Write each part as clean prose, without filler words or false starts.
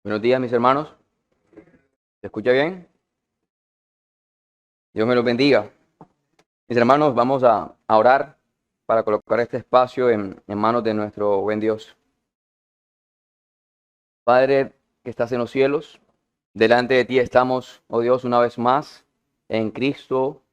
Buenos días, mis hermanos. ¿Se escucha bien? Dios me los bendiga. Mis hermanos, vamos a orar para colocar este espacio en manos de nuestro buen Dios. Padre que estás en los cielos, delante de ti estamos, oh Dios, una vez más en Cristo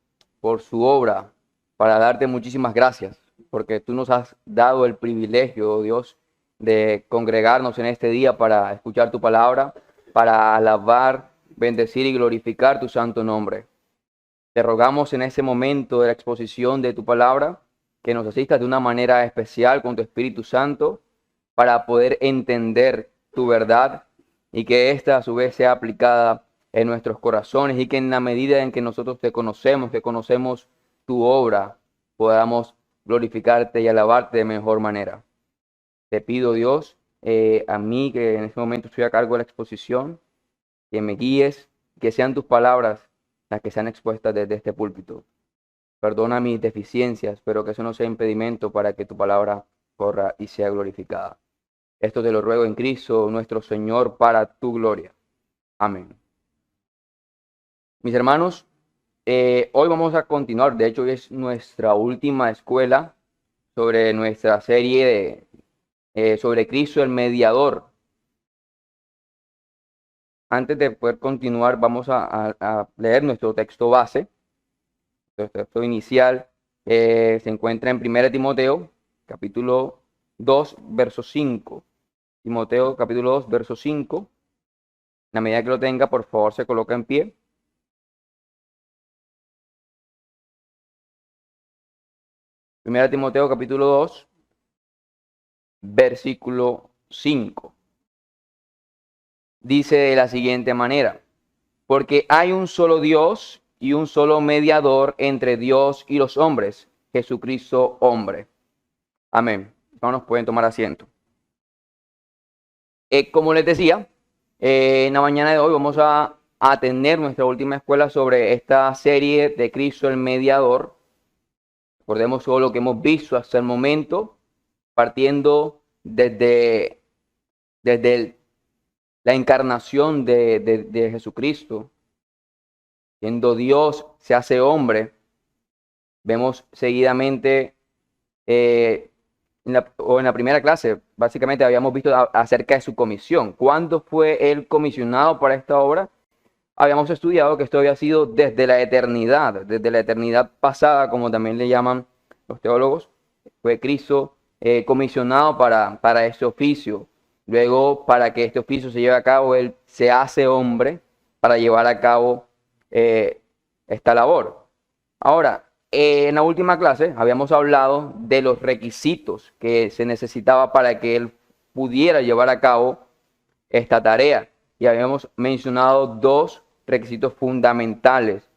por su obra, para darte muchísimas gracias, porque tú nos has dado el privilegio, oh Dios, de congregarnos en este día para escuchar tu palabra, para alabar, bendecir y glorificar tu santo nombre. Te rogamos en ese momento de la exposición de tu palabra que nos asistas de una manera especial con tu Espíritu Santo para poder entender tu verdad y que ésta a su vez sea aplicada en nuestros corazones y que en la medida en que nosotros te conocemos, que conocemos tu obra, podamos glorificarte y alabarte de mejor manera. Te pido, Dios, a mí que en este momento estoy a cargo de la exposición, que me guíes, que sean tus palabras las que sean expuestas desde este púlpito. Perdona mis deficiencias, pero que eso no sea impedimento para que tu palabra corra y sea glorificada. Esto te lo ruego en Cristo, nuestro Señor, para tu gloria. Amén. Mis hermanos, hoy vamos a continuar. De hecho, hoy es nuestra última escuela sobre nuestra serie sobre Cristo, el mediador. Antes de poder continuar, vamos a leer nuestro texto base. Nuestro texto inicial se encuentra en 1 Timoteo, capítulo 2, verso 5. Timoteo, capítulo 2, verso 5. En la medida que lo tenga, por favor, se coloca en pie. 1 Timoteo, capítulo 2, versículo 5. Dice de la siguiente manera: porque hay un solo Dios y un solo mediador entre Dios y los hombres, Jesucristo hombre. Amén. Hermanos, pueden tomar asiento. Como les decía, en la mañana de hoy vamos a tener nuestra última escuela sobre esta serie de Cristo el mediador. Recordemos todo lo que hemos visto hasta el momento, partiendo desde la encarnación de Jesucristo. Siendo Dios, se hace hombre. Vemos seguidamente, en la primera clase, básicamente habíamos visto acerca de su comisión. ¿Cuándo fue él comisionado para esta obra? Habíamos estudiado que esto había sido desde la eternidad pasada, como también le llaman los teólogos. Fue Cristo comisionado para este oficio. Luego, para que este oficio se lleve a cabo, él se hace hombre para llevar a cabo esta labor. Ahora, en la última clase habíamos hablado de los requisitos que se necesitaba para que él pudiera llevar a cabo esta tarea. Y habíamos mencionado dos requisitos fundamentales,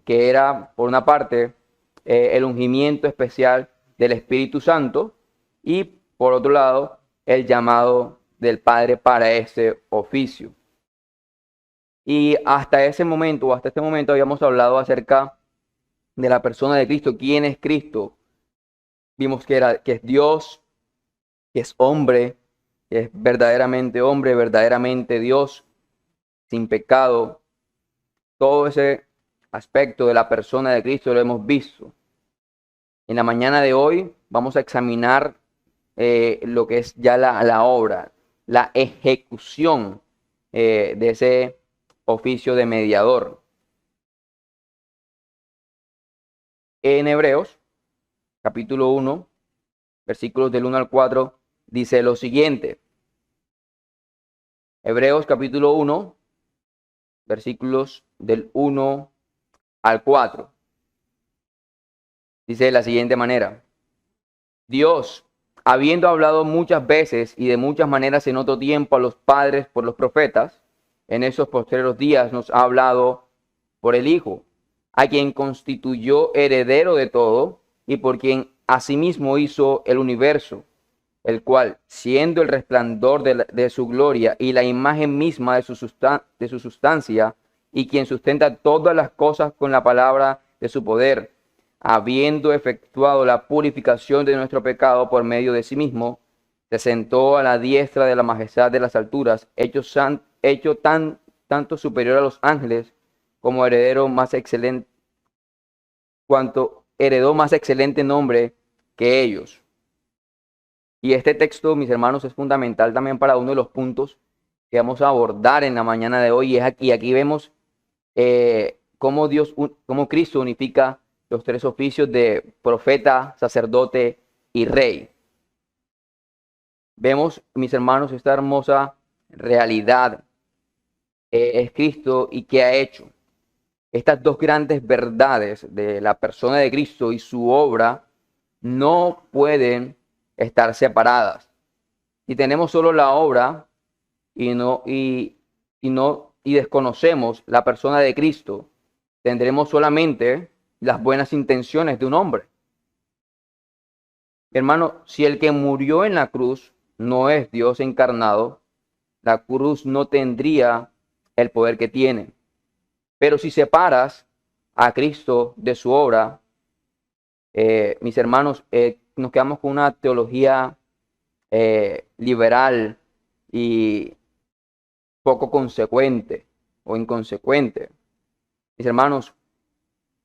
que era, por una parte, el ungimiento especial del Espíritu Santo y, por otro lado, el llamado del Padre para ese oficio. Y hasta este momento habíamos hablado acerca de la persona de Cristo. ¿Quién es Cristo? Vimos que es Dios, que es hombre, que es verdaderamente hombre, verdaderamente Dios, sin pecado. Todo ese aspecto de la persona de Cristo lo hemos visto. En la mañana de hoy vamos a examinar lo que es ya la obra, la ejecución de ese oficio de mediador. En Hebreos, capítulo 1, versículos del 1 al 4, dice lo siguiente. Hebreos, capítulo 1, versículos del 1 al 4. Dice de la siguiente manera: Dios, habiendo hablado muchas veces y de muchas maneras en otro tiempo a los padres por los profetas, en esos postreros días nos ha hablado por el Hijo, a quien constituyó heredero de todo y por quien asimismo hizo el universo, el cual, siendo el resplandor de su gloria y la imagen misma de su sustancia, y quien sustenta todas las cosas con la palabra de su poder, habiendo efectuado la purificación de nuestro pecado por medio de sí mismo, se sentó a la diestra de la majestad de las alturas, hecho hecho tanto superior a los ángeles como heredero más excelente, cuanto heredó más excelente nombre que ellos. Y este texto, mis hermanos, es fundamental también para uno de los puntos que vamos a abordar en la mañana de hoy. Y aquí vemos cómo Cristo unifica los tres oficios de profeta, sacerdote y rey. Vemos, mis hermanos, esta hermosa realidad es Cristo y qué ha hecho. Estas dos grandes verdades de la persona de Cristo y su obra no pueden estar separadas. Si tenemos solo la obra y desconocemos la persona de Cristo, tendremos solamente las buenas intenciones de un hombre. Hermano, si el que murió en la cruz no es Dios encarnado, la cruz no tendría el poder que tiene. Pero si separas a Cristo de su obra, mis hermanos, nos quedamos con una teología liberal y poco consecuente o inconsecuente. Mis hermanos,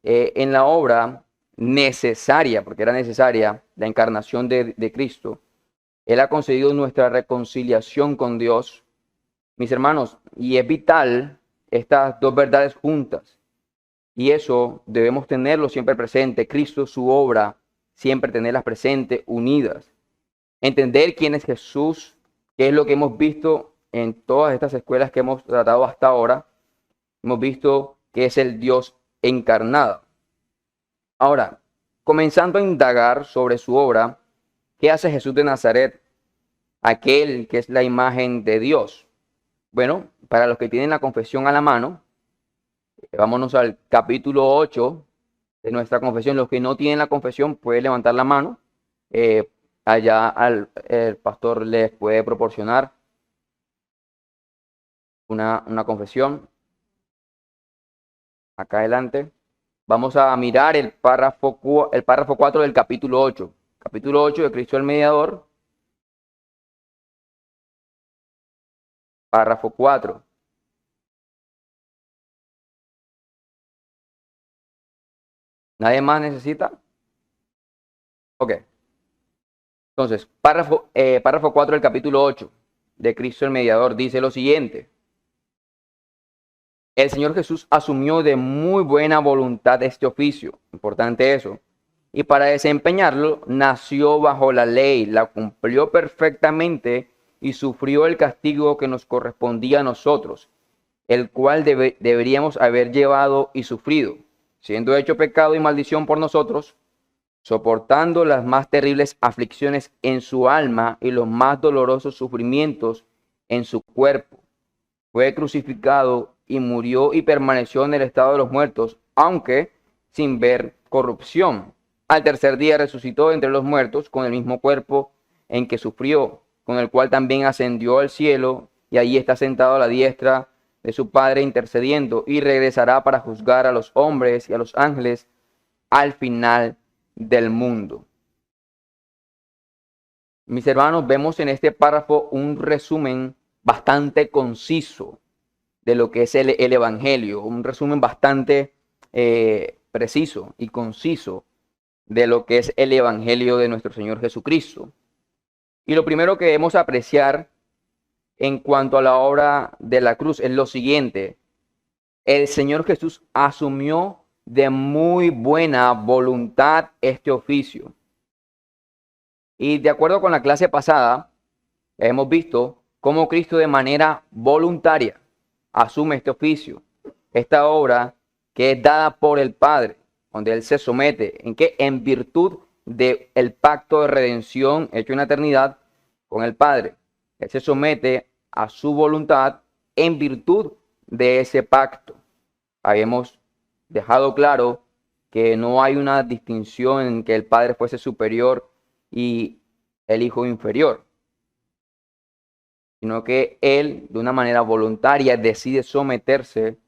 en la obra necesaria, porque era necesaria, la encarnación de Cristo, Él ha concedido nuestra reconciliación con Dios, mis hermanos, y es vital estas dos verdades juntas. Y eso debemos tenerlo siempre presente. Cristo, su obra, siempre tenerlas presentes, unidas. Entender quién es Jesús, qué es lo que hemos visto en todas estas escuelas que hemos tratado hasta ahora. Hemos visto que es el Dios encarnado. Ahora, comenzando a indagar sobre su obra, ¿qué hace Jesús de Nazaret? Aquel que es la imagen de Dios. Bueno, para los que tienen la confesión a la mano, vámonos al capítulo 8 de nuestra confesión. Los que no tienen la confesión pueden levantar la mano. Allá el pastor les puede proporcionar una confesión. Acá adelante. Vamos a mirar el párrafo 4 del capítulo 8. Capítulo 8 de Cristo el Mediador. Párrafo 4. ¿Nadie más necesita? Ok. Entonces, párrafo 4 del capítulo 8 de Cristo el Mediador dice lo siguiente. El Señor Jesús asumió de muy buena voluntad este oficio, importante eso, y para desempeñarlo nació bajo la ley, la cumplió perfectamente y sufrió el castigo que nos correspondía a nosotros, el cual deberíamos haber llevado y sufrido, siendo hecho pecado y maldición por nosotros, soportando las más terribles aflicciones en su alma y los más dolorosos sufrimientos en su cuerpo. Fue crucificado y murió y permaneció en el estado de los muertos, aunque sin ver corrupción. Al tercer día resucitó entre los muertos con el mismo cuerpo en que sufrió, con el cual también ascendió al cielo y allí está sentado a la diestra de su Padre intercediendo, y regresará para juzgar a los hombres y a los ángeles al final del mundo. Mis hermanos, vemos en este párrafo un resumen bastante conciso de lo que es el Evangelio, un resumen bastante preciso y conciso de lo que es el Evangelio de nuestro Señor Jesucristo. Y lo primero que debemos apreciar en cuanto a la obra de la cruz es lo siguiente. El Señor Jesús asumió de muy buena voluntad este oficio. Y de acuerdo con la clase pasada, hemos visto cómo Cristo de manera voluntaria asume este oficio, esta obra que es dada por el Padre, donde Él se somete, ¿en qué? En virtud del pacto de redención hecho en la eternidad con el Padre. Él se somete a su voluntad en virtud de ese pacto. Habíamos dejado claro que no hay una distinción en que el Padre fuese superior y el Hijo inferior, sino que Él, de una manera voluntaria, decide someterse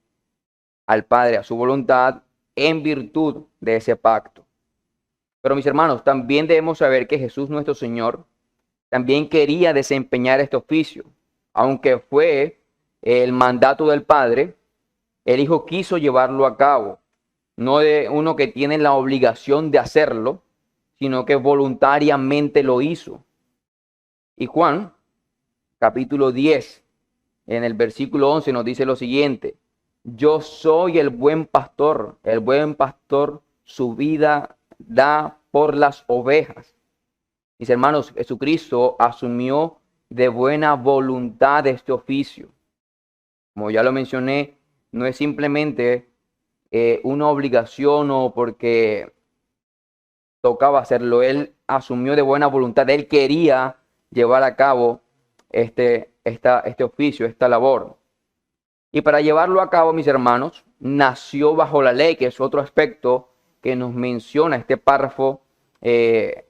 al Padre, a su voluntad, en virtud de ese pacto. Pero mis hermanos, también debemos saber que Jesús nuestro Señor también quería desempeñar este oficio, aunque fue el mandato del Padre, el Hijo quiso llevarlo a cabo, no de uno que tiene la obligación de hacerlo, sino que voluntariamente lo hizo. Y Juan, capítulo 10, en el versículo 11 nos dice lo siguiente: yo soy el buen pastor su vida da por las ovejas. Mis hermanos, Jesucristo asumió de buena voluntad este oficio. Como ya lo mencioné, no es simplemente una obligación o porque tocaba hacerlo. Él asumió de buena voluntad. Él quería llevar a cabo este oficio, esta labor. Y para llevarlo a cabo, mis hermanos, nació bajo la ley, que es otro aspecto que nos menciona este párrafo que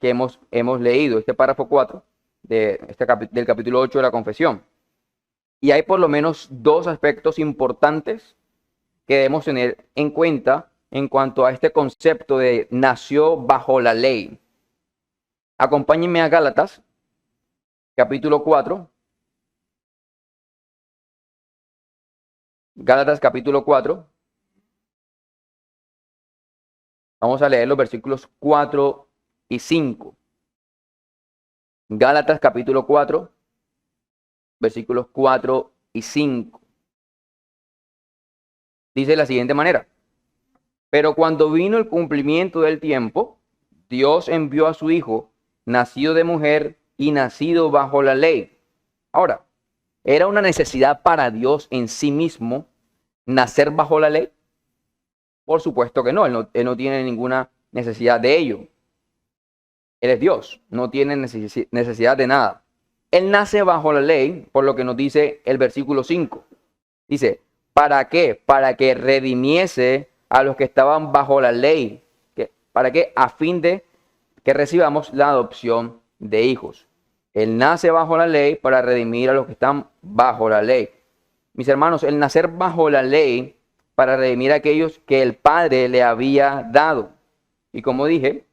hemos leído, este párrafo 4 del capítulo 8 de la confesión. Y hay por lo menos dos aspectos importantes que debemos tener en cuenta en cuanto a este concepto de nació bajo la ley. Acompáñenme a Gálatas, capítulo 4. Gálatas, capítulo 4. Vamos a leer los versículos 4 y 5. Gálatas, capítulo 4, versículos 4 y 5. Dice de la siguiente manera: pero cuando vino el cumplimiento del tiempo, Dios envió a su Hijo, nacido de mujer y nacido bajo la ley. Ahora, ¿era una necesidad para Dios en sí mismo nacer bajo la ley? Por supuesto que no. Él no tiene ninguna necesidad de ello. Él es Dios, no tiene necesidad de nada. Él nace bajo la ley, por lo que nos dice el versículo 5. Dice, ¿para qué? Para que redimiese a los que estaban bajo la ley. ¿Para qué? A fin de que recibamos la adopción de hijos. Él nace bajo la ley para redimir a los que están bajo la ley. Mis hermanos, el nacer bajo la ley para redimir a aquellos que el Padre le había dado. Y como dije,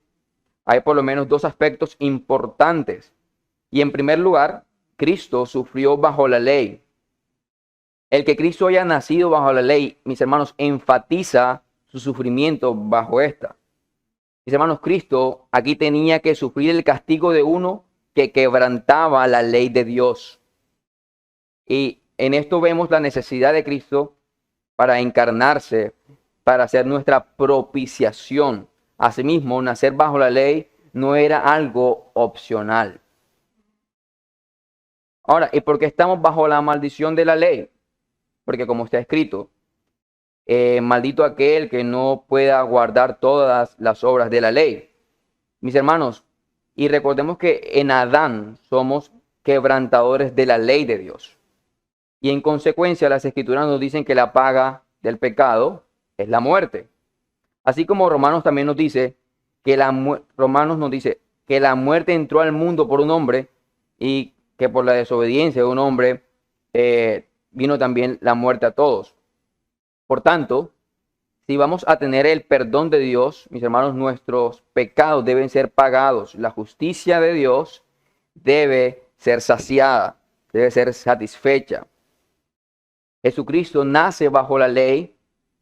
hay por lo menos dos aspectos importantes. Y en primer lugar, Cristo sufrió bajo la ley. El que Cristo haya nacido bajo la ley, mis hermanos, enfatiza su sufrimiento bajo esta. Mis hermanos, Cristo aquí tenía que sufrir el castigo de uno que quebrantaba la ley de Dios. Y en esto vemos la necesidad de Cristo para encarnarse, para hacer nuestra propiciación. Asimismo, nacer bajo la ley no era algo opcional. Ahora, ¿y por qué estamos bajo la maldición de la ley? Porque como está escrito, maldito aquel que no pueda guardar todas las obras de la ley. Mis hermanos, y recordemos que en Adán somos quebrantadores de la ley de Dios. Y en consecuencia las escrituras nos dicen que la paga del pecado es la muerte. Así como Romanos también nos dice que la muerte entró al mundo por un hombre y que por la desobediencia de un hombre vino también la muerte a todos. Por tanto, si vamos a tener el perdón de Dios, mis hermanos, nuestros pecados deben ser pagados. La justicia de Dios debe ser saciada, debe ser satisfecha. Jesucristo nace bajo la ley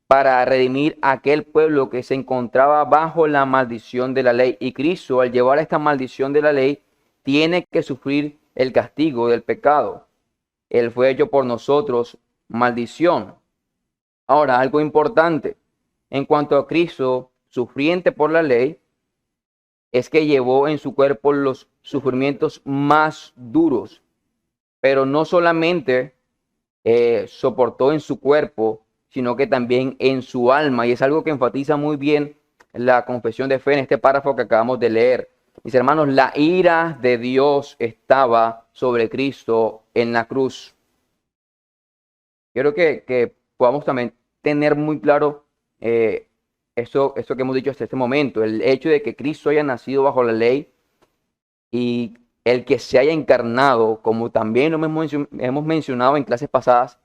para redimir a aquel pueblo que se encontraba bajo la maldición de la ley. Y Cristo, al llevar esta maldición de la ley, tiene que sufrir el castigo del pecado. Él fue hecho por nosotros maldición. Ahora, algo importante en cuanto a Cristo, sufriente por la ley, es que llevó en su cuerpo los sufrimientos más duros, pero no solamente soportó en su cuerpo, sino que también en su alma. Y es algo que enfatiza muy bien la confesión de fe en este párrafo que acabamos de leer. Mis hermanos, la ira de Dios estaba sobre Cristo en la cruz. Quiero que podamos también tener muy claro esto que hemos dicho hasta este momento. El hecho de que Cristo haya nacido bajo la ley y el que se haya encarnado, como también lo hemos mencionado en clases pasadas,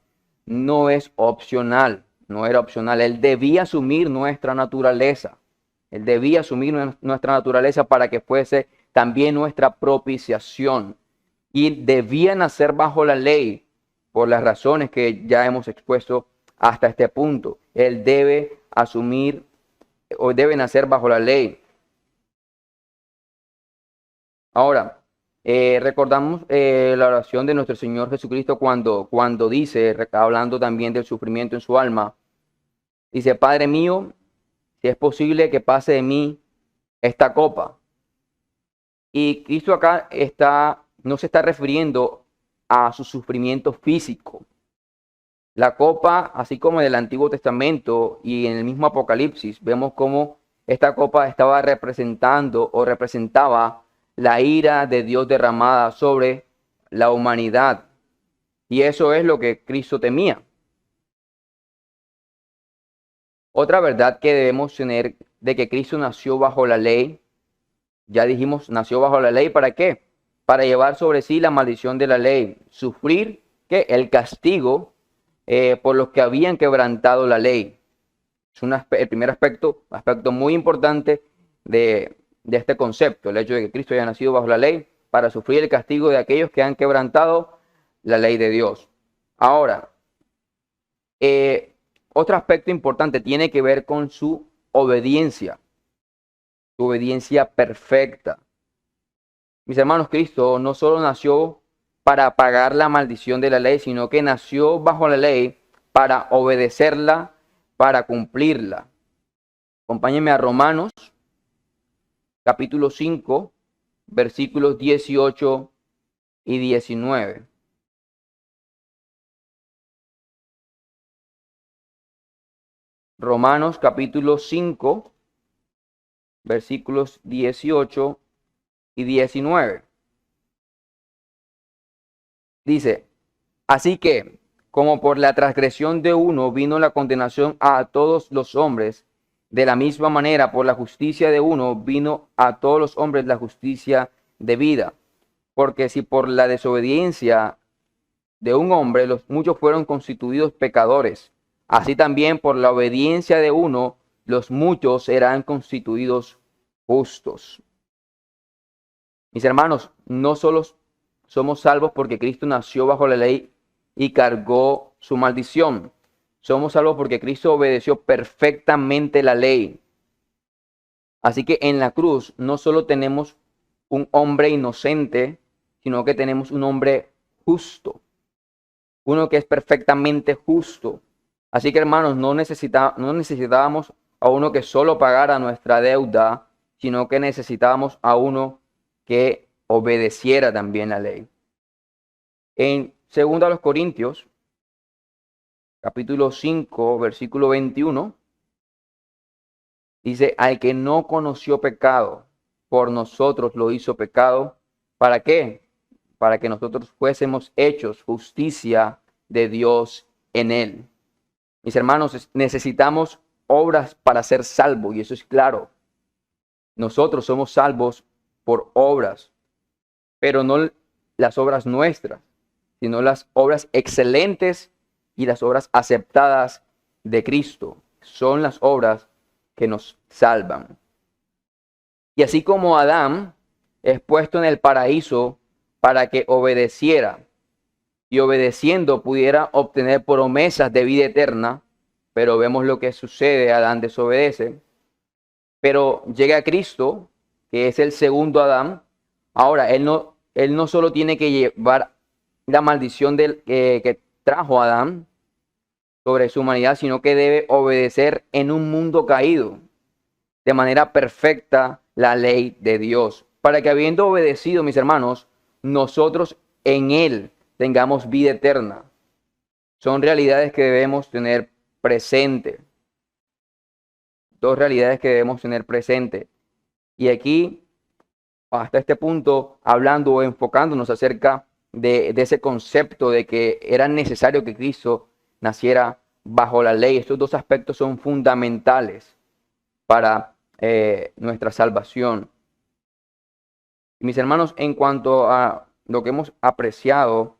no es opcional, no era opcional. Él debía asumir nuestra naturaleza. Él debía asumir nuestra naturaleza para que fuese también nuestra propiciación. Y debía nacer bajo la ley, por las razones que ya hemos expuesto hasta este punto. Él debe asumir o debe nacer bajo la ley. Ahora, recordamos la oración de nuestro Señor Jesucristo cuando dice, hablando también del sufrimiento en su alma, dice, Padre mío, si es posible que pase de mí esta copa. Y Cristo acá no se está refiriendo a su sufrimiento físico. La copa, así como en el Antiguo Testamento y en el mismo Apocalipsis, vemos cómo esta copa estaba representando o representaba la ira de Dios derramada sobre la humanidad. Y eso es lo que Cristo temía. Otra verdad que debemos tener de que Cristo nació bajo la ley, ya dijimos, nació bajo la ley, ¿para qué? Para llevar sobre sí la maldición de la ley, sufrir ¿qué? El castigo por los que habían quebrantado la ley. Es el primer aspecto muy importante de este concepto, el hecho de que Cristo haya nacido bajo la ley para sufrir el castigo de aquellos que han quebrantado la ley de Dios. Ahora, otro aspecto importante tiene que ver con su obediencia perfecta. Mis hermanos, Cristo no solo nació para pagar la maldición de la ley, sino que nació bajo la ley para obedecerla, para cumplirla. Acompáñenme a Romanos, capítulo 5, versículos 18 y 19. Romanos, capítulo 5, versículos 18 y 19. Dice, así que, como por la transgresión de uno vino la condenación a todos los hombres, de la misma manera por la justicia de uno vino a todos los hombres la justicia de vida. Porque si por la desobediencia de un hombre los muchos fueron constituidos pecadores, así también por la obediencia de uno los muchos serán constituidos justos. Mis hermanos, no solo somos salvos porque Cristo nació bajo la ley y cargó su maldición. Somos salvos porque Cristo obedeció perfectamente la ley. Así que en la cruz no solo tenemos un hombre inocente, sino que tenemos un hombre justo. Uno que es perfectamente justo. Así que hermanos, no necesitábamos a uno que solo pagara nuestra deuda, sino que necesitábamos a uno que obedeciera también la ley. En 2 Corintios, capítulo 5, versículo 21, dice, al que no conoció pecado, por nosotros lo hizo pecado. ¿Para qué? Para que nosotros fuésemos hechos justicia de Dios en él. Mis hermanos, necesitamos obras para ser salvos, y eso es claro. Nosotros somos salvos por obras, pero no las obras nuestras, sino las obras excelentes y las obras aceptadas de Cristo. Son las obras que nos salvan. Y así como Adán es puesto en el paraíso para que obedeciera y obedeciendo pudiera obtener promesas de vida eterna, pero vemos lo que sucede, Adán desobedece, pero llega Cristo, que es el segundo Adán. Ahora, él no solo tiene que llevar la maldición que trajo Adán sobre su humanidad, sino que debe obedecer en un mundo caído de manera perfecta la ley de Dios, para que habiendo obedecido, mis hermanos, nosotros en él tengamos vida eterna. Son realidades que debemos tener presente. Dos realidades que debemos tener presente. Y aquí, hasta este punto, hablando o enfocándonos acerca de ese concepto de que era necesario que Cristo naciera bajo la ley. Estos dos aspectos son fundamentales para nuestra salvación. Y mis hermanos, en cuanto a lo que hemos apreciado,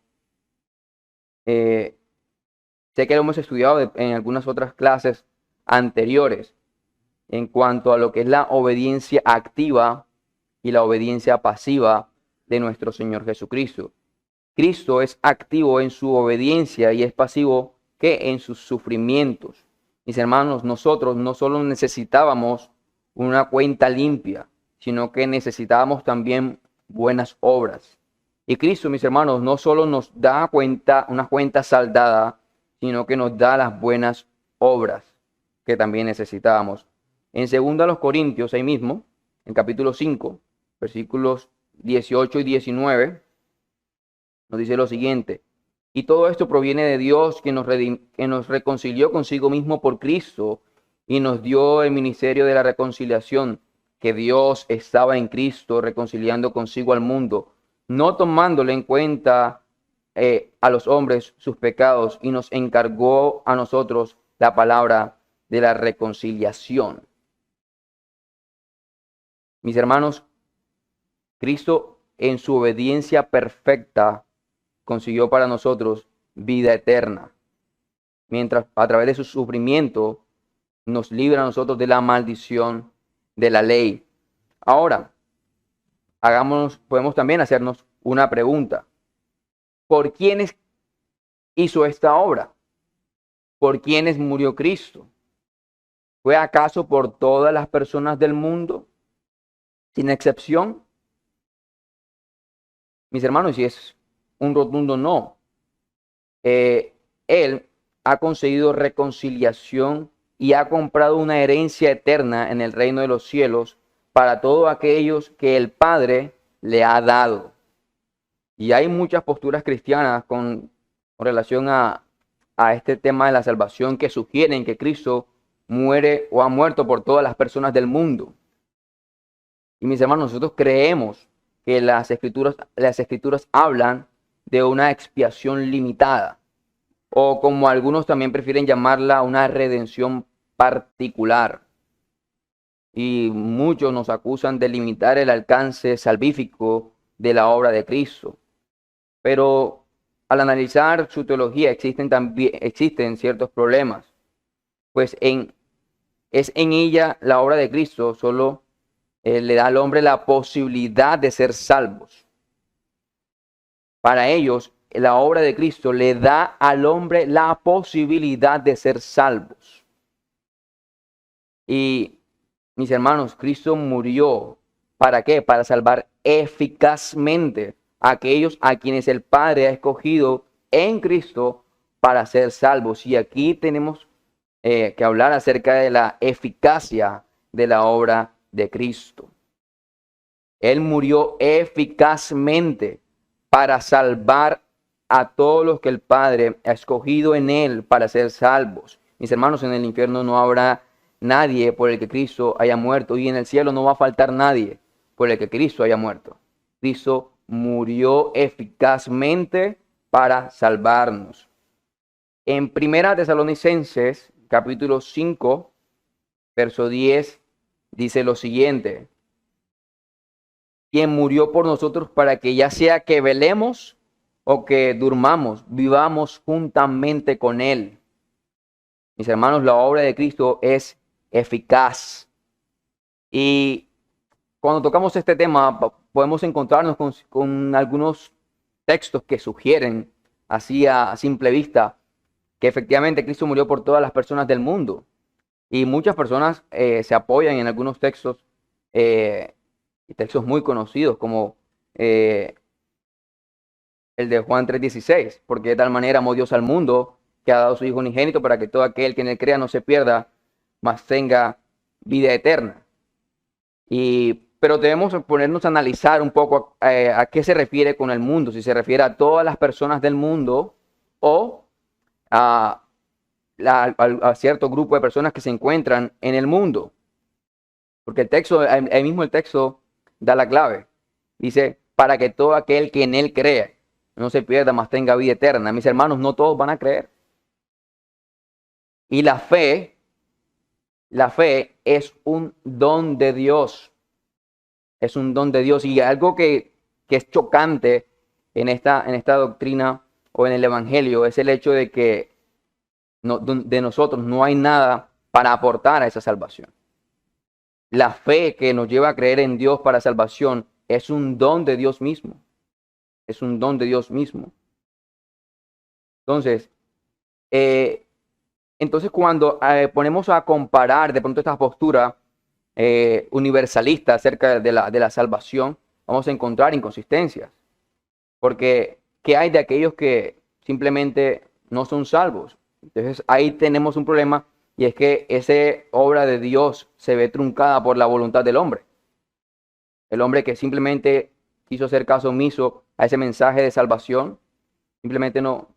sé que lo hemos estudiado en algunas otras clases anteriores, en cuanto a lo que es la obediencia activa y la obediencia pasiva de nuestro Señor Jesucristo. Cristo es activo en su obediencia y es pasivo que en sus sufrimientos. Mis hermanos, nosotros no solo necesitábamos una cuenta limpia, sino que necesitábamos también buenas obras. Y Cristo, mis hermanos, no solo nos da una cuenta saldada, sino que nos da las buenas obras que también necesitábamos. En 2 Corintios, ahí mismo, en capítulo 5, versículos 18 y 19, nos dice lo siguiente: y todo esto proviene de Dios, que nos reconcilió consigo mismo por Cristo y nos dio el ministerio de la reconciliación, que Dios estaba en Cristo reconciliando consigo al mundo, no tomándole en cuenta a los hombres sus pecados, y nos encargó a nosotros la palabra de la reconciliación. Mis hermanos, Cristo en su obediencia perfecta consiguió para nosotros vida eterna, mientras a través de su sufrimiento nos libra a nosotros de la maldición de la ley. Ahora, podemos también hacernos una pregunta: ¿por quiénes hizo esta obra? ¿Por quiénes murió Cristo? ¿Fue acaso por todas las personas del mundo, sin excepción? Mis hermanos, y es un rotundo no. Él ha conseguido reconciliación y ha comprado una herencia eterna en el reino de los cielos para todos aquellos que el Padre le ha dado. Y hay muchas posturas cristianas con relación a este tema de la salvación que sugieren que Cristo muere o ha muerto por todas las personas del mundo. Y mis hermanos, nosotros creemos que las escrituras hablan de una expiación limitada, o como algunos también prefieren llamarla, una redención particular. Y muchos nos acusan de limitar el alcance salvífico de la obra de Cristo. Pero al analizar su teología existen ciertos problemas, pues es en ella la obra de Cristo solo le da al hombre la posibilidad de ser salvos. Para ellos, la obra de Cristo le da al hombre la posibilidad de ser salvos. Y mis hermanos, Cristo murió. ¿Para qué? Para salvar eficazmente a aquellos a quienes el Padre ha escogido en Cristo para ser salvos. Y aquí tenemos que hablar acerca de la eficacia de la obra de Cristo. Él murió eficazmente para salvar a todos los que el Padre ha escogido en Él para ser salvos. Mis hermanos, en el infierno no habrá nadie por el que Cristo haya muerto, y en el cielo no va a faltar nadie por el que Cristo haya muerto. Cristo murió eficazmente para salvarnos. En 1 Tesalonicenses, capítulo 5, verso 10, dice lo siguiente: quien murió por nosotros para que ya sea que velemos o que durmamos, vivamos juntamente con Él. Mis hermanos, la obra de Cristo es eficaz. Y cuando tocamos este tema, podemos encontrarnos con algunos textos que sugieren, así a simple vista, que efectivamente Cristo murió por todas las personas del mundo. Y muchas personas se apoyan en algunos textos, textos muy conocidos, como el de Juan 3:16, porque de tal manera amó Dios al mundo, que ha dado su Hijo unigénito, para que todo aquel que en él crea no se pierda, mas tenga vida eterna. Pero debemos ponernos a analizar un poco a qué se refiere con el mundo, si se refiere a todas las personas del mundo o a cierto grupo de personas que se encuentran en el mundo. Porque ahí mismo el texto da la clave. Dice, para que todo aquel que en él crea no se pierda, mas tenga vida eterna. Mis hermanos, no todos van a creer. Y la fe es un don de Dios. Es un don de Dios. Y algo que es chocante en esta doctrina o en el evangelio es el hecho de que de nosotros no hay nada para aportar a esa salvación. La fe que nos lleva a creer en Dios para salvación es un don de Dios mismo. es un don de Dios mismo. Entonces, eh, cuando ponemos a comparar de pronto esta postura universalista acerca de la salvación, vamos a encontrar inconsistencias. Porque, ¿qué hay de aquellos que simplemente no son salvos? Entonces, ahí tenemos un problema, y es que esa obra de Dios se ve truncada por la voluntad del hombre. El hombre que simplemente quiso hacer caso omiso a ese mensaje de salvación, simplemente no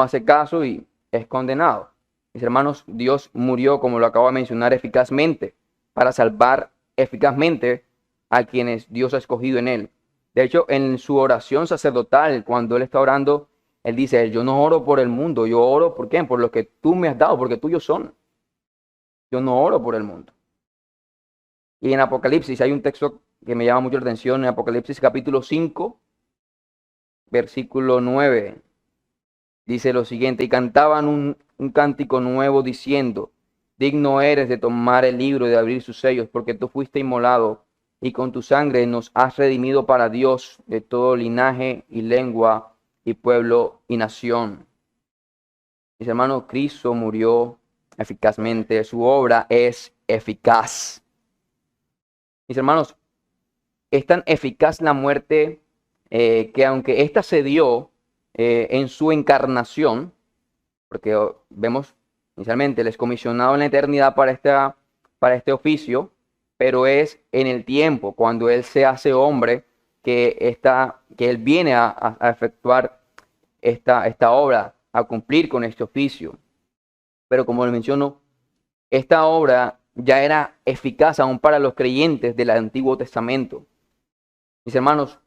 hace caso y es condenado. Mis hermanos, Dios murió, como lo acabo de mencionar, eficazmente para salvar eficazmente a quienes Dios ha escogido en él. De hecho, en su oración sacerdotal, cuando él está orando, él dice: yo no oro por el mundo, yo oro ¿por qué? Por lo que tú me has dado, porque tuyos son. Yo no oro por el mundo. Y en Apocalipsis hay un texto que me llama mucho la atención, en Apocalipsis capítulo 5, versículo 9. Dice lo siguiente: y cantaban un cántico nuevo diciendo: digno eres de tomar el libro y de abrir sus sellos, porque tú fuiste inmolado, y con tu sangre nos has redimido para Dios de todo linaje y lengua y pueblo y nación. Mis hermanos, Cristo murió eficazmente, su obra es eficaz. Mis hermanos, es tan eficaz la muerte que aunque ésta se dio en su encarnación, porque vemos inicialmente él es comisionado en la eternidad para este oficio, pero es en el tiempo, cuando él se hace hombre, que él viene a efectuar esta obra, a cumplir con este oficio. Pero como le menciono, esta obra ya era eficaz aún para los creyentes del Antiguo Testamento. Mis hermanos,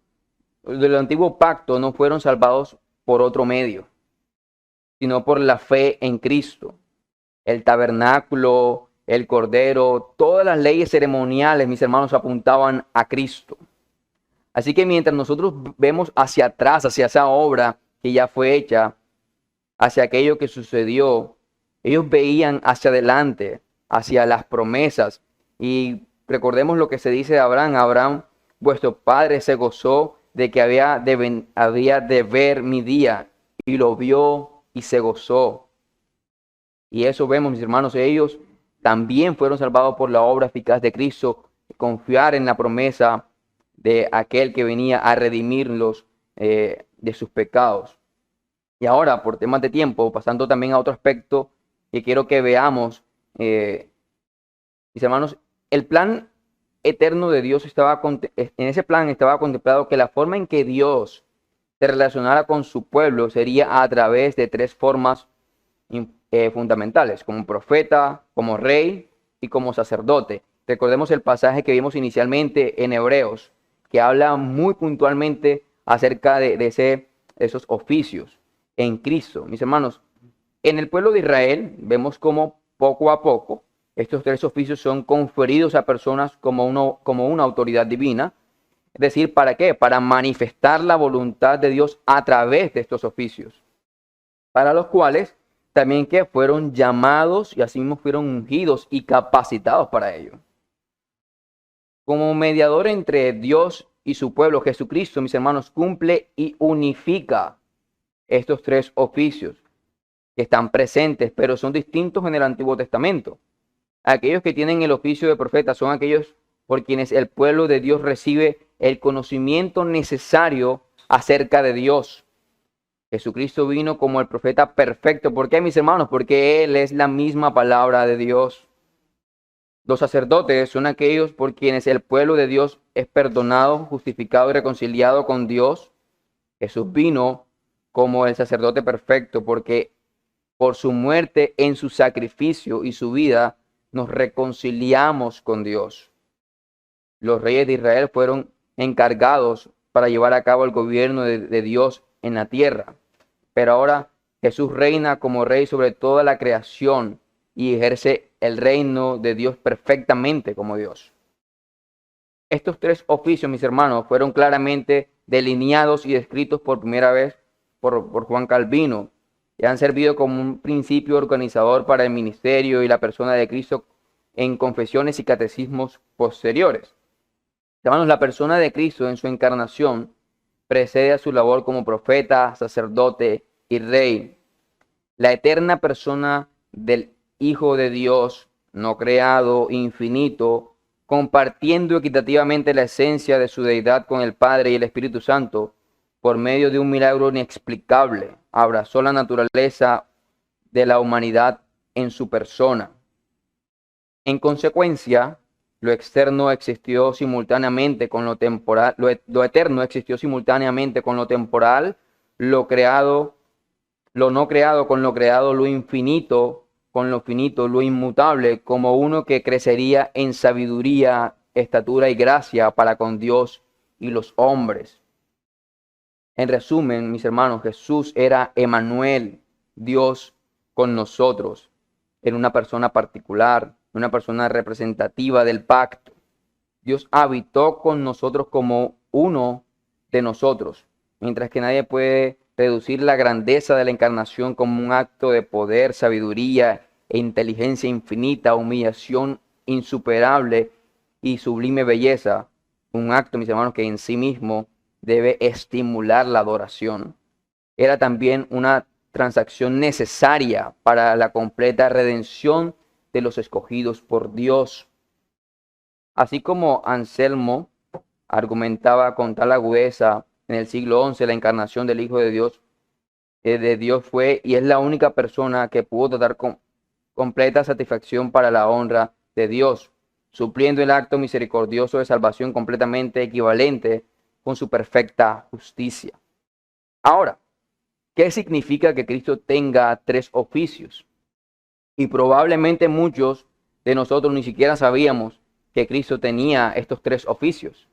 los del Antiguo Pacto no fueron salvados por otro medio, sino por la fe en Cristo. El tabernáculo, el cordero, todas las leyes ceremoniales, mis hermanos, apuntaban a Cristo. Así que mientras nosotros vemos hacia atrás, hacia esa obra que ya fue hecha, hacia aquello que sucedió, ellos veían hacia adelante, hacia las promesas. Y recordemos lo que se dice de Abraham. Abraham, vuestro padre, se gozó de que había de ver mi día, y lo vio y se gozó. Y eso vemos, mis hermanos, ellos también fueron salvados por la obra eficaz de Cristo, confiar en la promesa de aquel que venía a redimirlos de sus pecados. Y ahora, por temas de tiempo, pasando también a otro aspecto que quiero que veamos, mis hermanos, el plan eterno de Dios en ese plan estaba contemplado que la forma en que Dios se relacionara con su pueblo sería a través de tres formas fundamentales: como profeta, como rey y como sacerdote. Recordemos el pasaje que vimos inicialmente en Hebreos, que habla muy puntualmente acerca de esos oficios en Cristo. Mis hermanos, en el pueblo de Israel vemos cómo poco a poco estos tres oficios son conferidos a personas como una autoridad divina. Es decir, ¿para qué? Para manifestar la voluntad de Dios a través de estos oficios, para los cuales también que fueron llamados y asimismo fueron ungidos y capacitados para ello. Como mediador entre Dios y su pueblo, Jesucristo, mis hermanos, cumple y unifica estos tres oficios que están presentes, pero son distintos en el Antiguo Testamento. Aquellos que tienen el oficio de profeta son aquellos por quienes el pueblo de Dios recibe el conocimiento necesario acerca de Dios. Jesucristo vino como el profeta perfecto. ¿Por qué, mis hermanos? Porque Él es la misma palabra de Dios. Los sacerdotes son aquellos por quienes el pueblo de Dios es perdonado, justificado y reconciliado con Dios. Jesús vino como el sacerdote perfecto porque por su muerte en su sacrificio y su vida nos reconciliamos con Dios. Los reyes de Israel fueron encargados para llevar a cabo el gobierno de Dios en la tierra. Pero ahora Jesús reina como rey sobre toda la creación y ejerce el reino de Dios perfectamente como Dios. Estos tres oficios, mis hermanos, fueron claramente delineados y descritos por primera vez por Juan Calvino, y han servido como un principio organizador para el ministerio y la persona de Cristo en confesiones y catecismos posteriores. Hermanos, la persona de Cristo en su encarnación precede a su labor como profeta, sacerdote y rey. La eterna persona del Hijo de Dios, no creado, infinito, compartiendo equitativamente la esencia de su deidad con el Padre y el Espíritu Santo, por medio de un milagro inexplicable, abrazó la naturaleza de la humanidad en su persona. En consecuencia, lo externo existió simultáneamente con lo temporal, lo eterno existió simultáneamente con lo temporal, lo creado, lo no creado con lo creado, lo infinito con lo finito, lo inmutable, como uno que crecería en sabiduría, estatura y gracia para con Dios y los hombres. En resumen, mis hermanos, Jesús era Emmanuel, Dios con nosotros, en una persona particular, una persona representativa del pacto. Dios habitó con nosotros como uno de nosotros, mientras que nadie puede reducir la grandeza de la encarnación como un acto de poder, sabiduría e inteligencia infinita, humillación insuperable y sublime belleza. Un acto, mis hermanos, que en sí mismo debe estimular la adoración. Era también una transacción necesaria para la completa redención de los escogidos por Dios. Así como Anselmo argumentaba con tal agudeza en el siglo XI la encarnación del Hijo de Dios fue y es la única persona que pudo dar completa satisfacción para la honra de Dios, supliendo el acto misericordioso de salvación completamente equivalente con su perfecta justicia. Ahora, ¿qué significa que Cristo tenga tres oficios? Y probablemente muchos de nosotros ni siquiera sabíamos que Cristo tenía estos tres oficios.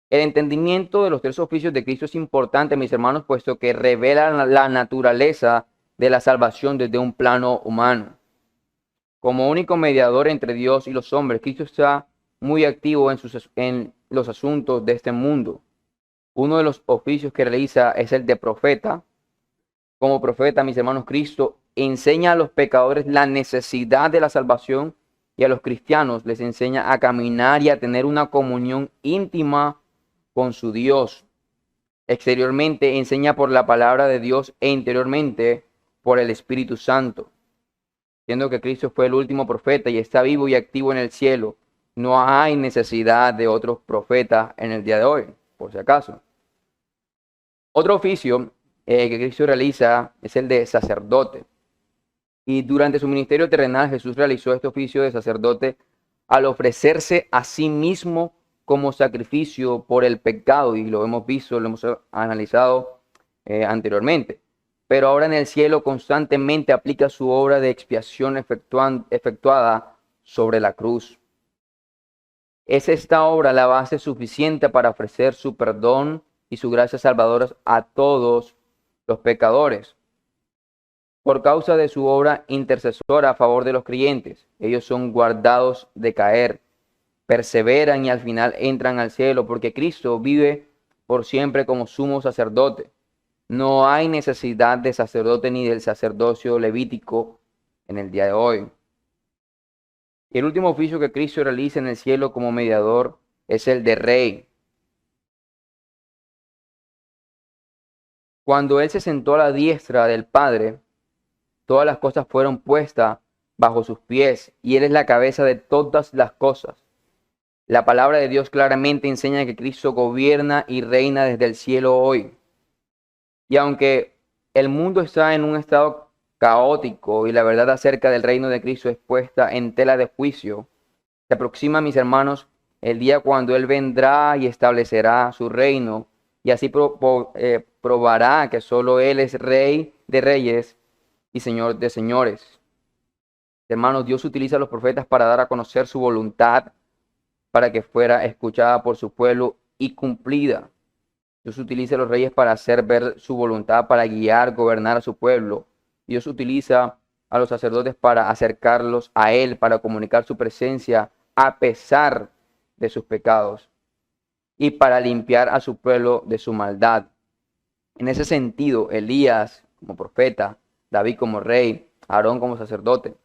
El entendimiento de los tres oficios de Cristo es importante, mis hermanos, puesto que revela la naturaleza de la salvación desde un plano humano. Como único mediador entre Dios y los hombres, Cristo está muy activo en los asuntos de este mundo. Uno de los oficios que realiza es el de profeta. Como profeta, mis hermanos, Cristo enseña a los pecadores la necesidad de la salvación y a los cristianos les enseña a caminar y a tener una comunión íntima con su Dios. Exteriormente enseña por la palabra de Dios e interiormente por el Espíritu Santo. Siendo que Cristo fue el último profeta y está vivo y activo en el cielo, no hay necesidad de otros profetas en el día de hoy, por si acaso. Otro oficio que Cristo realiza es el de sacerdote. Y durante su ministerio terrenal, Jesús realizó este oficio de sacerdote al ofrecerse a sí mismo como sacrificio por el pecado. Y lo hemos visto, lo hemos analizado anteriormente. Pero ahora en el cielo constantemente aplica su obra de expiación efectuada sobre la cruz. Es esta obra la base suficiente para ofrecer su perdón y su gracia salvadora a todos los pecadores. Por causa de su obra intercesora a favor de los creyentes, ellos son guardados de caer, perseveran y al final entran al cielo, porque Cristo vive por siempre como sumo sacerdote. No hay necesidad de sacerdote ni del sacerdocio levítico en el día de hoy. Y el último oficio que Cristo realiza en el cielo como mediador es el de rey. Cuando Él se sentó a la diestra del Padre, todas las cosas fueron puestas bajo sus pies y Él es la cabeza de todas las cosas. La palabra de Dios claramente enseña que Cristo gobierna y reina desde el cielo hoy. Y aunque el mundo está en un estado caótico y la verdad acerca del reino de Cristo es puesta en tela de juicio, se aproxima, mis hermanos, el día cuando Él vendrá y establecerá su reino y así probará que solo Él es Rey de reyes y Señor de señores. Hermanos, Dios utiliza a los profetas para dar a conocer su voluntad, para que fuera escuchada por su pueblo y cumplida. Dios utiliza a los reyes para hacer ver su voluntad, para guiar, gobernar a su pueblo. Dios utiliza a los sacerdotes para acercarlos a Él, para comunicar su presencia a pesar de sus pecados y para limpiar a su pueblo de su maldad. En ese sentido, Elías como profeta, David como rey, Aarón como sacerdote,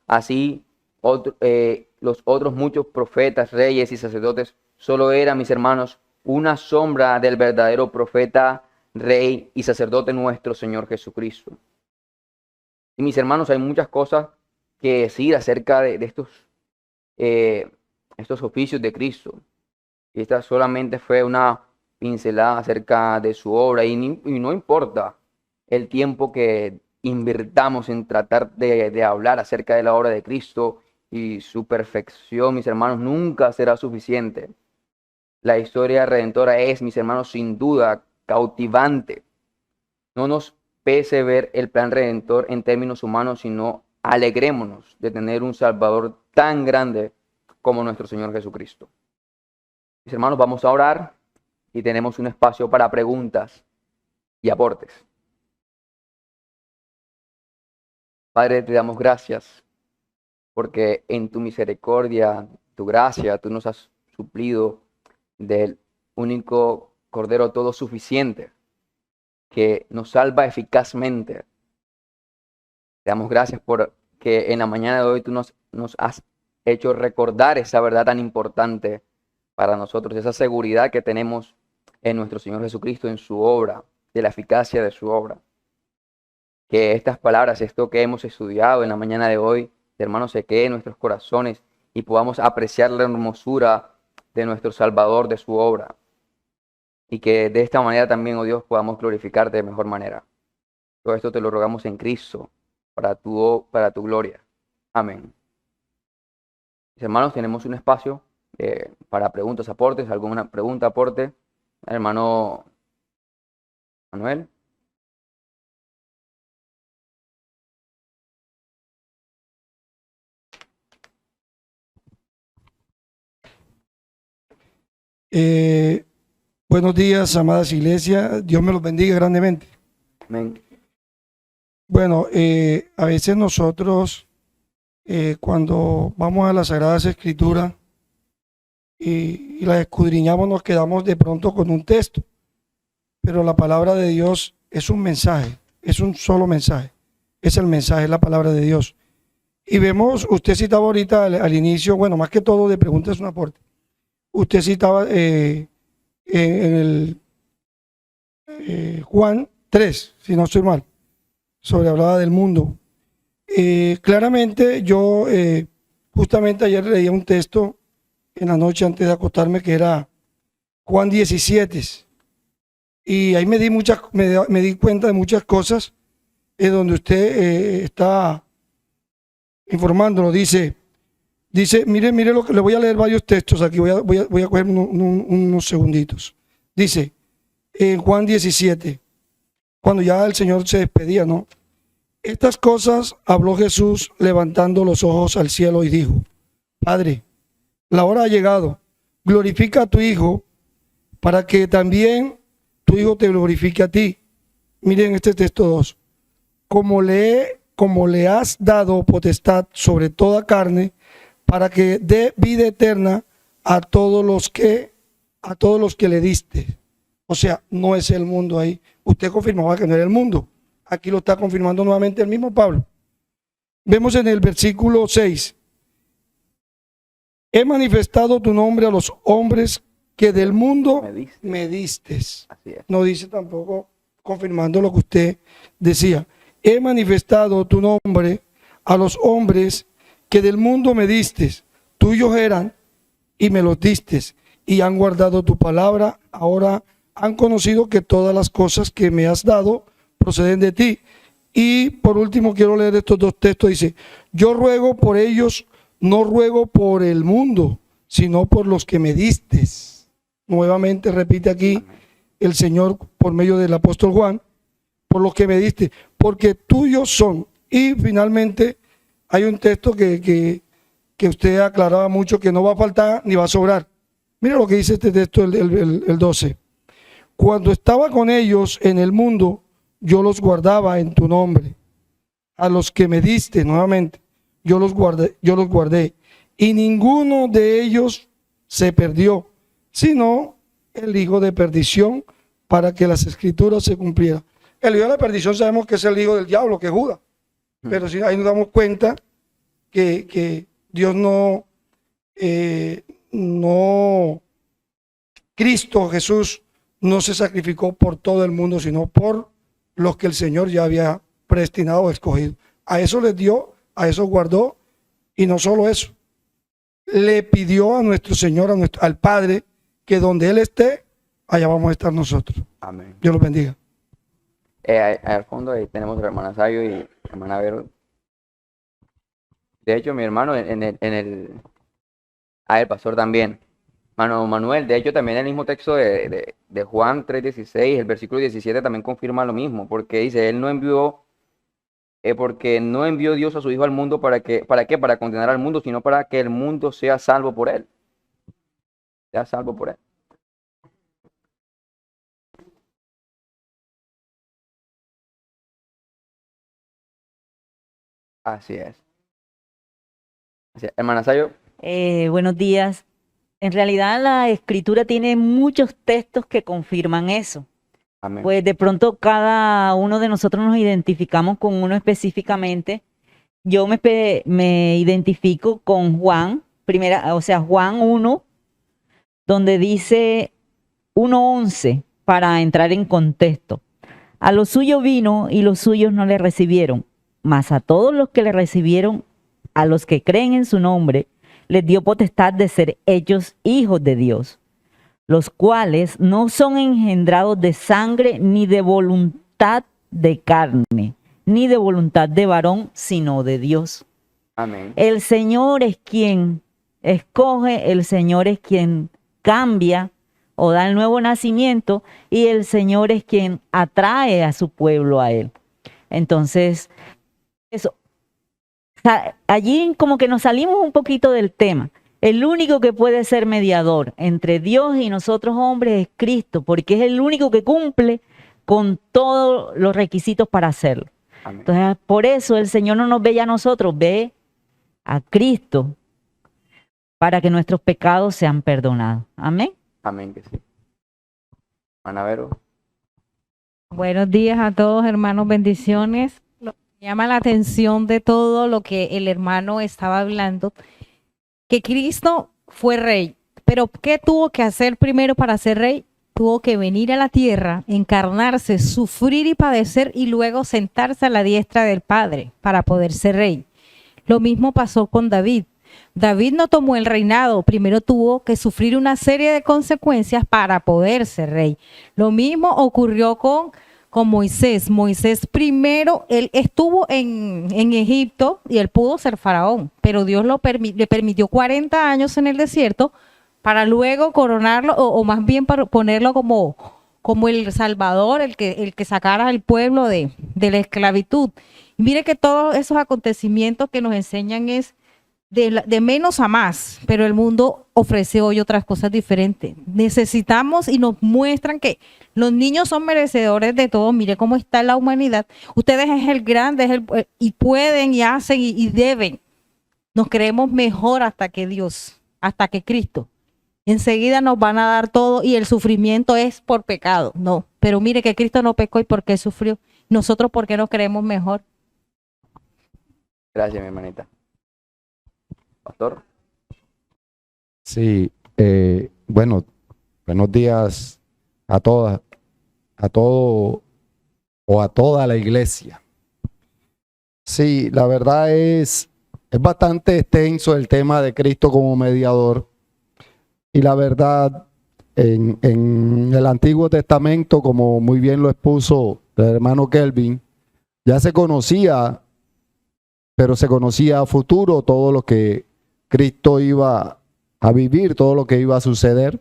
así los otros muchos profetas, reyes y sacerdotes solo eran, mis hermanos, una sombra del verdadero profeta, Rey y sacerdote nuestro Señor Jesucristo. Y mis hermanos, hay muchas cosas que decir acerca de estos oficios de Cristo. Y esta solamente fue una pincelada acerca de su obra y no importa el tiempo que invirtamos en tratar de hablar acerca de la obra de Cristo y su perfección, mis hermanos, nunca será suficiente. La historia redentora es, mis hermanos, sin duda cautivante. No nos pese ver el plan redentor en términos humanos, sino alegrémonos de tener un Salvador tan grande como nuestro Señor Jesucristo. Mis hermanos, vamos a orar y tenemos un espacio para preguntas y aportes. Padre, te damos gracias porque en tu misericordia, tu gracia, tú nos has suplido del único Cordero todo suficiente que nos salva eficazmente. Te damos gracias por que en la mañana de hoy tú nos has hecho recordar esa verdad tan importante para nosotros, esa seguridad que tenemos en nuestro Señor Jesucristo, en su obra, de la eficacia de su obra. Que estas palabras, esto que hemos estudiado en la mañana de hoy, hermanos, se quede en nuestros corazones y podamos apreciar la hermosura de nuestro Salvador, de su obra. Y que de esta manera también, oh Dios, podamos glorificarte de mejor manera. Todo esto te lo rogamos en Cristo, para tu gloria. Amén. Mis hermanos, tenemos un espacio para preguntas, aportes. ¿Alguna pregunta, aporte? Hermano Manuel. Buenos días, amadas iglesias. Dios me los bendiga grandemente. Amén. Bueno, a veces nosotros, cuando vamos a las Sagradas Escrituras y las escudriñamos, nos quedamos de pronto con un texto. Pero la palabra de Dios es un mensaje, es un solo mensaje. Es el mensaje, es la palabra de Dios. Y vemos, usted citaba ahorita al inicio, bueno, más que todo de preguntas es un aporte. Usted citaba en el Juan 3, si no estoy mal, hablaba del mundo. Claramente yo justamente ayer leía un texto en la noche antes de acostarme que era Juan 17 y ahí me di cuenta de muchas cosas donde usted está informándolo. Dice, mire lo que le voy a leer varios textos aquí, voy a coger unos segunditos. Dice, en Juan 17, cuando ya el Señor se despedía, ¿no? Estas cosas habló Jesús levantando los ojos al cielo y dijo, Padre, la hora ha llegado, glorifica a tu Hijo para que también tu Hijo te glorifique a ti. Miren este texto 2, como le has dado potestad sobre toda carne, para que dé vida eterna a todos los que le diste. O sea, no es el mundo ahí. Usted confirmaba que no era el mundo. Aquí lo está confirmando nuevamente el mismo Pablo. Vemos en el versículo 6. He manifestado tu nombre a los hombres que del mundo me distes. Así es. No dice tampoco confirmando lo que usted decía. He manifestado tu nombre a los hombres que del mundo me distes, tuyos eran y me los distes, y han guardado tu palabra, ahora han conocido que todas las cosas que me has dado proceden de ti. Y por último quiero leer estos dos textos, dice, yo ruego por ellos, no ruego por el mundo, sino por los que me distes. Nuevamente repite aquí el Señor por medio del apóstol Juan, por los que me diste, porque tuyos son. Y finalmente hay un texto que usted aclaraba mucho, que no va a faltar ni va a sobrar. Mira lo que dice este texto, el 12. Cuando estaba con ellos en el mundo, yo los guardaba en tu nombre. A los que me diste, nuevamente, yo los guardé. Y ninguno de ellos se perdió, sino el hijo de perdición, para que las escrituras se cumplieran. El hijo de la perdición sabemos que es el hijo del diablo, que es Judas. Pero si ahí nos damos cuenta que Dios no Cristo Jesús no se sacrificó por todo el mundo, sino por los que el Señor ya había predestinado o escogido. A eso les dio, a eso guardó, y no solo eso, le pidió a nuestro Señor, al Padre, que donde Él esté, allá vamos a estar nosotros. Amén. Dios los bendiga. Al fondo ahí tenemos a la hermana Sayo y la hermana Vero. De hecho, mi hermano el pastor también. Hermano Manuel, de hecho, también el mismo texto de Juan 3:16, el versículo 17 también confirma lo mismo, porque dice, Él no envió, porque no envió Dios a su Hijo al mundo ¿para qué? Para condenar al mundo, sino para que el mundo sea salvo por Él. Sea salvo por Él. Así es. Hermana Sayo. Buenos días. En realidad la escritura tiene muchos textos que confirman eso. Amén. Pues de pronto cada uno de nosotros nos identificamos con uno específicamente. Yo me identifico con Juan, Juan 1, donde dice 1:11, para entrar en contexto. A lo suyo vino y los suyos no le recibieron, mas a todos los que le recibieron, a los que creen en su nombre, les dio potestad de ser hechos hijos de Dios, los cuales no son engendrados de sangre, ni de voluntad de carne, ni de voluntad de varón, sino de Dios. Amén. El Señor es quien escoge, el Señor es quien cambia o da el nuevo nacimiento, y el Señor es quien atrae a su pueblo a Él. Entonces, eso. Allí como que nos salimos un poquito del tema. El único que puede ser mediador entre Dios y nosotros hombres es Cristo, porque es el único que cumple con todos los requisitos para hacerlo. Amén. Entonces, por eso el Señor no nos ve ya a nosotros, ve a Cristo para que nuestros pecados sean perdonados. Amén. Amén que sí. Hermana Vero. Buenos días a todos, hermanos, bendiciones. Me llama la atención de todo lo que el hermano estaba hablando, que Cristo fue rey, pero ¿qué tuvo que hacer primero para ser rey? Tuvo que venir a la tierra, encarnarse, sufrir y padecer, y luego sentarse a la diestra del Padre para poder ser rey. Lo mismo pasó con David. David no tomó el reinado, primero tuvo que sufrir una serie de consecuencias para poder ser rey. Lo mismo ocurrió con Moisés. Moisés primero, él estuvo en Egipto y él pudo ser faraón, pero Dios le permitió 40 años en el desierto para luego coronarlo, o más bien para ponerlo como el Salvador, el que sacara al pueblo de la esclavitud. Y mire que todos esos acontecimientos que nos enseñan es de menos a más, pero el mundo ofrece hoy otras cosas diferentes. Necesitamos, y nos muestran que los niños son merecedores de todo. Mire cómo está la humanidad. Ustedes es el grande, y pueden y hacen y deben. Nos creemos mejor hasta que Dios, hasta que Cristo. Enseguida nos van a dar todo, y el sufrimiento es por pecado. No, pero mire que Cristo no pecó, ¿y por qué sufrió? Nosotros, ¿por qué nos creemos mejor? Gracias, mi hermanita. Pastor. Sí, bueno, buenos días a todas, a todo o a toda la iglesia. Sí, la verdad es bastante extenso el tema de Cristo como mediador, y la verdad en el Antiguo Testamento, como muy bien lo expuso el hermano Kelvin, ya se conocía, pero se conocía a futuro todo lo que Cristo iba a vivir, todo lo que iba a suceder.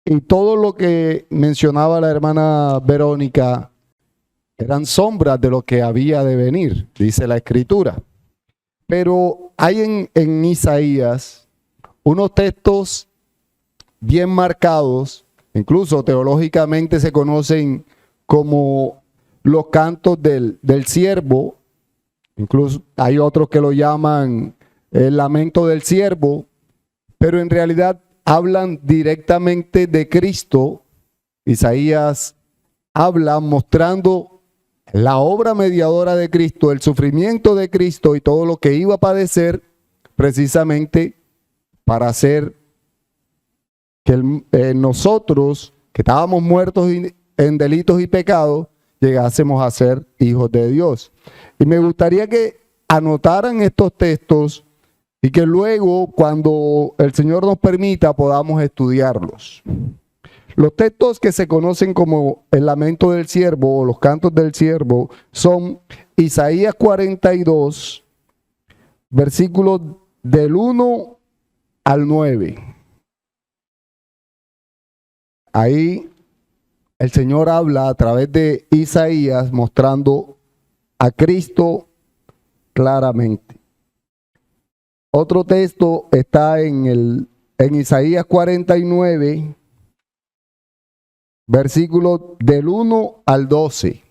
Y todo lo que mencionaba la hermana Verónica eran sombras de lo que había de venir, dice la Escritura. Pero hay en Isaías unos textos bien marcados, incluso teológicamente se conocen como los cantos del siervo. Incluso hay otros que lo llaman el lamento del siervo, pero en realidad hablan directamente de Cristo. Isaías habla mostrando la obra mediadora de Cristo, el sufrimiento de Cristo y todo lo que iba a padecer precisamente para ser que nosotros, que estábamos muertos en delitos y pecados, llegásemos a ser hijos de Dios. Y me gustaría que anotaran estos textos y que luego, cuando el Señor nos permita, podamos estudiarlos. Los textos que se conocen como el lamento del siervo o los cantos del siervo son Isaías 42, versículos del 1 al 9. Ahí el Señor habla a través de Isaías mostrando a Cristo claramente. Otro texto está en Isaías 49, versículos del 1 al 12.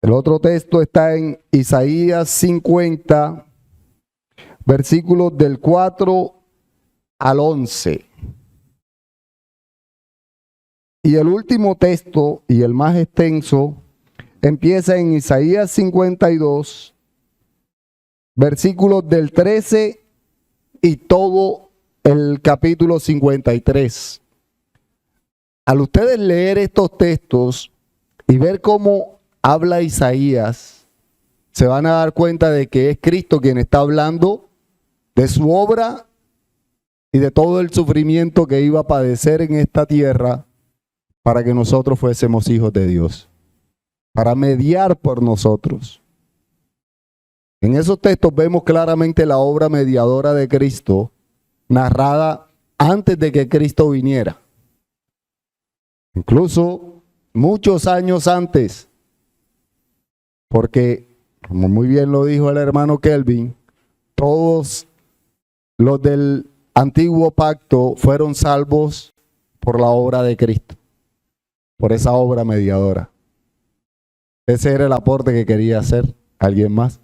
El otro texto está en Isaías 50, versículos del 4 al 11. Y el último texto, y el más extenso, empieza en Isaías 52, versículos del 13 y todo el capítulo 53. Al ustedes leer estos textos y ver cómo habla Isaías, se van a dar cuenta de que es Cristo quien está hablando de su obra y de todo el sufrimiento que iba a padecer en esta tierra para que nosotros fuésemos hijos de Dios, para mediar por nosotros. En esos textos vemos claramente la obra mediadora de Cristo, narrada antes de que Cristo viniera. Incluso muchos años antes, porque, como muy bien lo dijo el hermano Kelvin, todos los del antiguo pacto fueron salvos por la obra de Cristo, por esa obra mediadora. Ese era el aporte que quería hacer. ¿Alguien más?